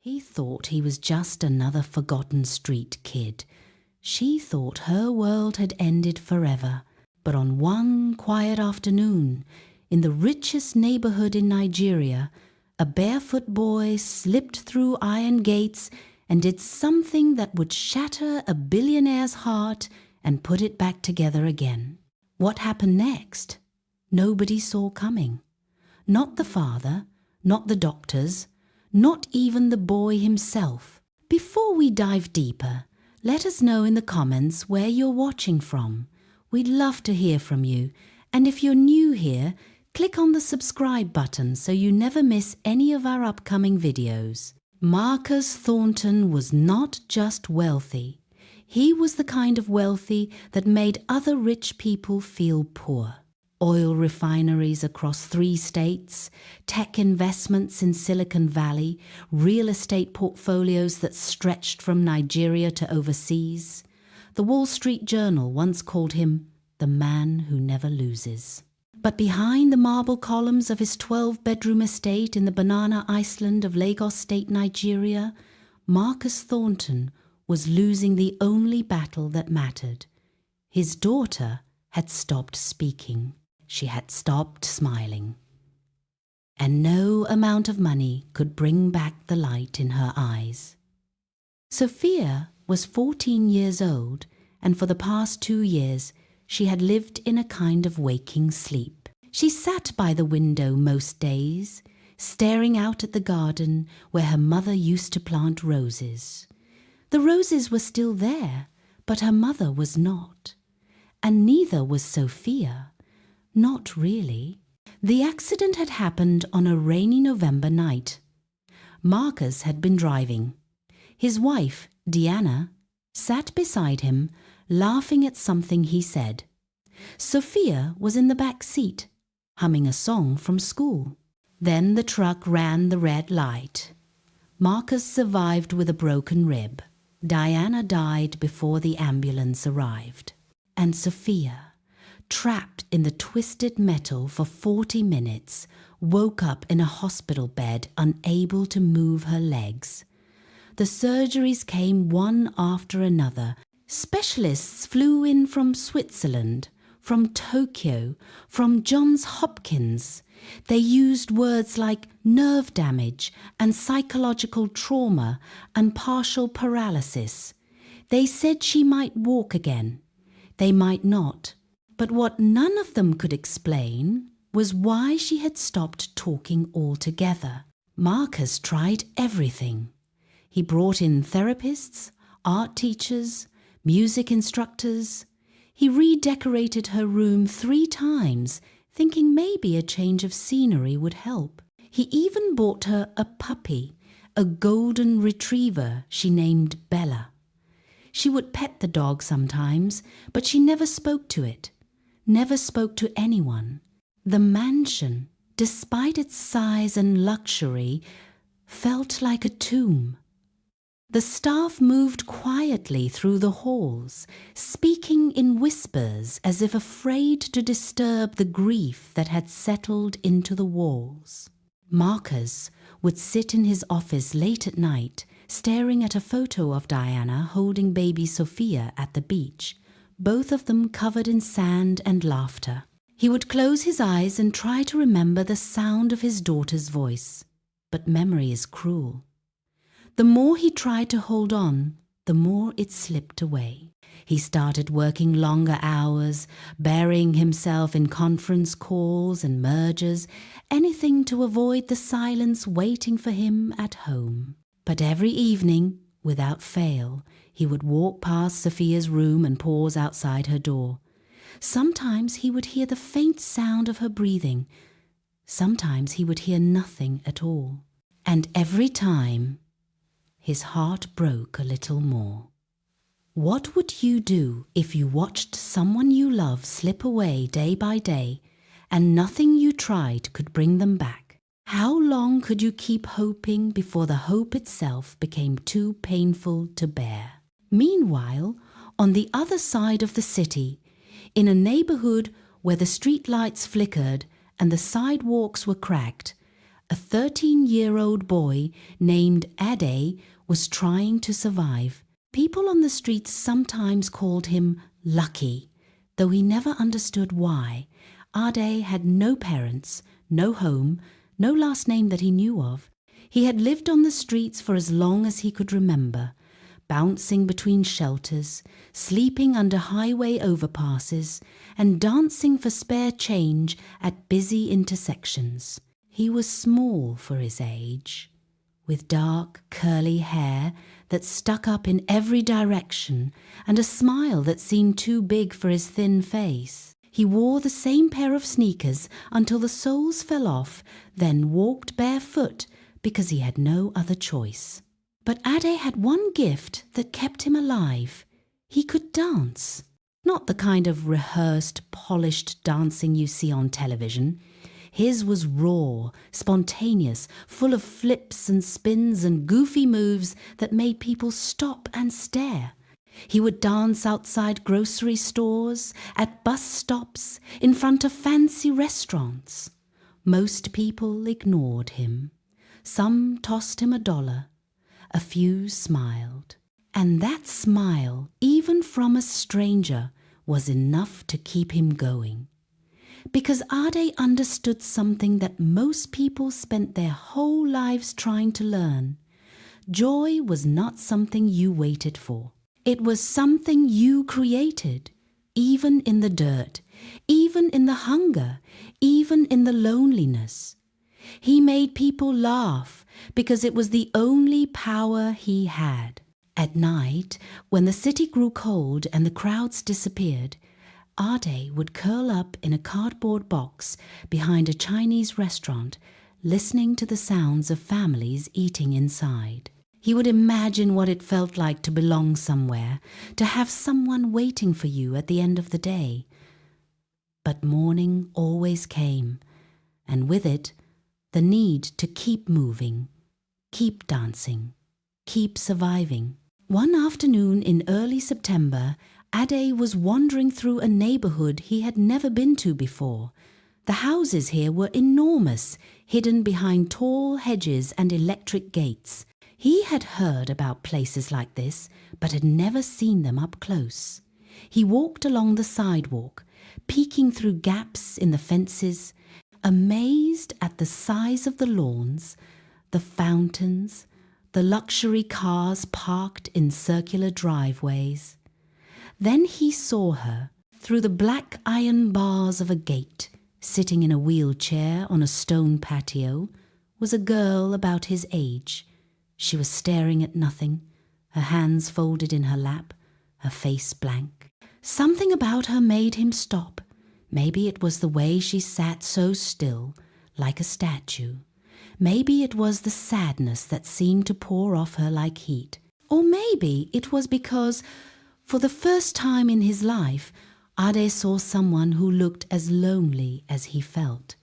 He thought he was just another forgotten street kid. She thought her world had ended forever. But on one quiet afternoon, in the richest neighborhood in Nigeria, a barefoot boy slipped through iron gates and did something that would shatter a billionaire's heart and put it back together again. What happened next? Nobody saw coming. Not the father, not the doctors, not even the boy himself. Before we dive deeper, let us know in the comments where you're watching from. We'd love to hear from you. And if you're new here, click on the subscribe button so you never miss any of our upcoming videos. Marcus Thornton was not just wealthy. He was the kind of wealthy that made other rich people feel poor. Oil refineries across 3 states, tech investments in Silicon Valley, real estate portfolios that stretched from Nigeria to overseas. The Wall Street Journal once called him the man who never loses. But behind the marble columns of his 12-bedroom estate in the banana island of Lagos State, Nigeria, Marcus Thornton was losing the only battle that mattered. His daughter had stopped speaking. She had stopped smiling. And no amount of money could bring back the light in her eyes. Sophia was 14 years old, and for the past 2 years she had lived in a kind of waking sleep. She sat by the window most days, staring out at the garden where her mother used to plant roses. The roses were still there, but her mother was not. And neither was Sophia. Not really. The accident had happened on a rainy November night. Marcus had been driving. His wife, Deanna, sat beside him, laughing at something he said. Sophia was in the back seat, humming a song from school. Then the truck ran the red light. Marcus survived with a broken rib. Diana died before the ambulance arrived. And Sophia, trapped in the twisted metal for 40 minutes, woke up in a hospital bed, unable to move her legs. The surgeries came one after another. Specialists flew in from Switzerland, from Tokyo, from Johns Hopkins. They used words like nerve damage and psychological trauma and partial paralysis. They said she might walk again. They might not. But what none of them could explain was why she had stopped talking altogether. Marcus tried everything. He brought in therapists, art teachers, music instructors. He redecorated her room 3 times, thinking maybe a change of scenery would help. He even bought her a puppy, a golden retriever she named Bella. She would pet the dog sometimes, but she never spoke to it, never spoke to anyone. The mansion, despite its size and luxury, felt like a tomb. The staff moved quietly through the halls, speaking in whispers as if afraid to disturb the grief that had settled into the walls. Marcus would sit in his office late at night, staring at a photo of Diana holding baby Sophia at the beach, both of them covered in sand and laughter. He would close his eyes and try to remember the sound of his daughter's voice, but memory is cruel. The more he tried to hold on, the more it slipped away. He started working longer hours, burying himself in conference calls and mergers, anything to avoid the silence waiting for him at home. But every evening, without fail, he would walk past Sophia's room and pause outside her door. Sometimes he would hear the faint sound of her breathing. Sometimes he would hear nothing at all. And every time, his heart broke a little more. What would you do if you watched someone you love slip away day by day and nothing you tried could bring them back? How long could you keep hoping before the hope itself became too painful to bear? Meanwhile, on the other side of the city, in a neighborhood where the street lights flickered and the sidewalks were cracked, A 13-year-old boy named Ade was trying to survive. People on the streets sometimes called him lucky, though he never understood why. Ade had no parents, no home, no last name that he knew of. He had lived on the streets for as long as he could remember, bouncing between shelters, sleeping under highway overpasses, and dancing for spare change at busy intersections. He was small for his age, with dark, curly hair that stuck up in every direction and a smile that seemed too big for his thin face. He wore the same pair of sneakers until the soles fell off, then walked barefoot because he had no other choice. But Ade had one gift that kept him alive. He could dance. Not the kind of rehearsed, polished dancing you see on television. His was raw, spontaneous, full of flips and spins and goofy moves that made people stop and stare. He would dance outside grocery stores, at bus stops, in front of fancy restaurants. Most people ignored him. Some tossed him $1. A few smiled. And that smile, even from a stranger, was enough to keep him going. Because Ade understood something that most people spent their whole lives trying to learn. Joy was not something you waited for. It was something you created, even in the dirt, even in the hunger, even in the loneliness. He made people laugh because it was the only power he had. At night, when the city grew cold and the crowds disappeared, Ade would curl up in a cardboard box behind a Chinese restaurant, listening to the sounds of families eating inside. He would imagine what it felt like to belong somewhere, to have someone waiting for you at the end of the day. But morning always came, and with it, the need to keep moving, keep dancing, keep surviving. One afternoon in early September, Ade was wandering through a neighborhood he had never been to before. The houses here were enormous, hidden behind tall hedges and electric gates. He had heard about places like this, but had never seen them up close. He walked along the sidewalk, peeking through gaps in the fences, amazed at the size of the lawns, the fountains, the luxury cars parked in circular driveways. Then he saw her, through the black iron bars of a gate, sitting in a wheelchair on a stone patio, was a girl about his age. She was staring at nothing, her hands folded in her lap, her face blank. Something about her made him stop. Maybe it was the way she sat so still, like a statue. Maybe it was the sadness that seemed to pour off her like heat. Or maybe it was because, for the first time in his life, Ade saw someone who looked as lonely as he felt.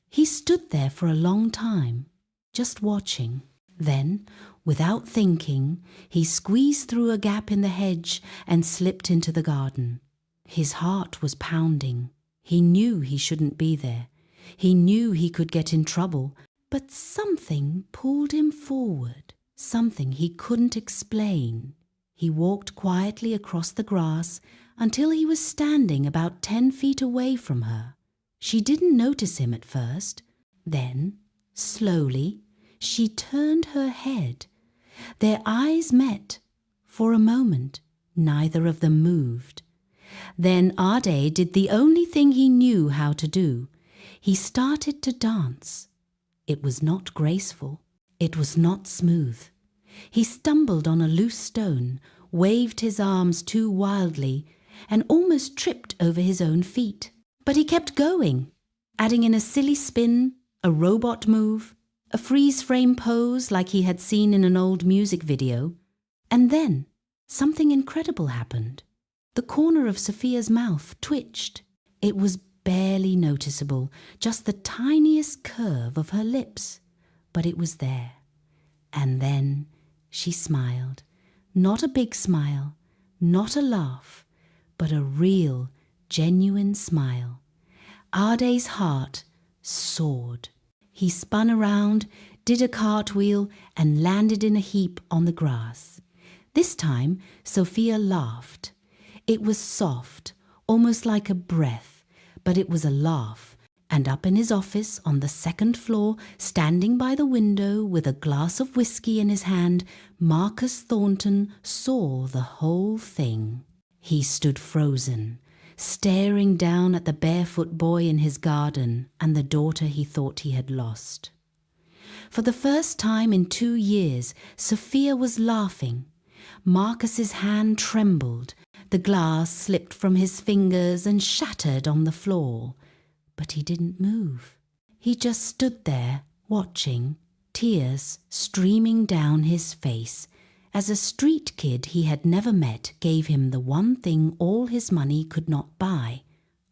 He stood there for a long time, just watching. Then, without thinking, he squeezed through a gap in the hedge and slipped into the garden. His heart was pounding. He knew he shouldn't be there. He knew he could get in trouble, but something pulled him forward, something he couldn't explain. He walked quietly across the grass until he was standing about 10 feet away from her. She didn't notice him at first. Then, slowly, she turned her head. Their eyes met. For a moment, neither of them moved. Then Ade did the only thing he knew how to do. He started to dance. It was not graceful. It was not smooth. He stumbled on a loose stone, waved his arms too wildly, and almost tripped over his own feet. But he kept going, adding in a silly spin, a robot move, a freeze-frame pose like he had seen in an old music video. And then something incredible happened. The corner of Sophia's mouth twitched. It was barely noticeable, just the tiniest curve of her lips. But it was there. And then she smiled. Not a big smile, not a laugh, but a real, genuine smile. Ade's heart soared. He spun around, did a cartwheel, and landed in a heap on the grass. This time, Sophia laughed. It was soft, almost like a breath, but it was a laugh. And up in his office on the second floor, standing by the window with a glass of whiskey in his hand, Marcus Thornton saw the whole thing. He stood frozen, staring down at the barefoot boy in his garden and the daughter he thought he had lost. For the first time in 2 years, Sophia was laughing. Marcus's hand trembled. The glass slipped from his fingers and shattered on the floor. But he didn't move. He just stood there, watching, tears streaming down his face, as a street kid he had never met gave him the one thing all his money could not buy: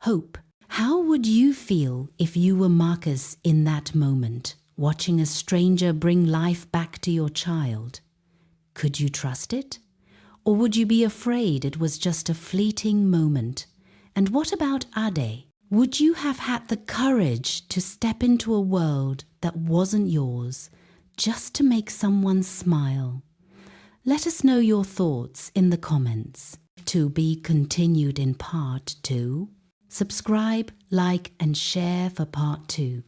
hope. How would you feel if you were Marcus in that moment, watching a stranger bring life back to your child? Could you trust it? Or would you be afraid it was just a fleeting moment? And what about Ade? Would you have had the courage to step into a world that wasn't yours, just to make someone smile? Let us know your thoughts in the comments. To be continued in part 2. Subscribe, like, and share for part 2.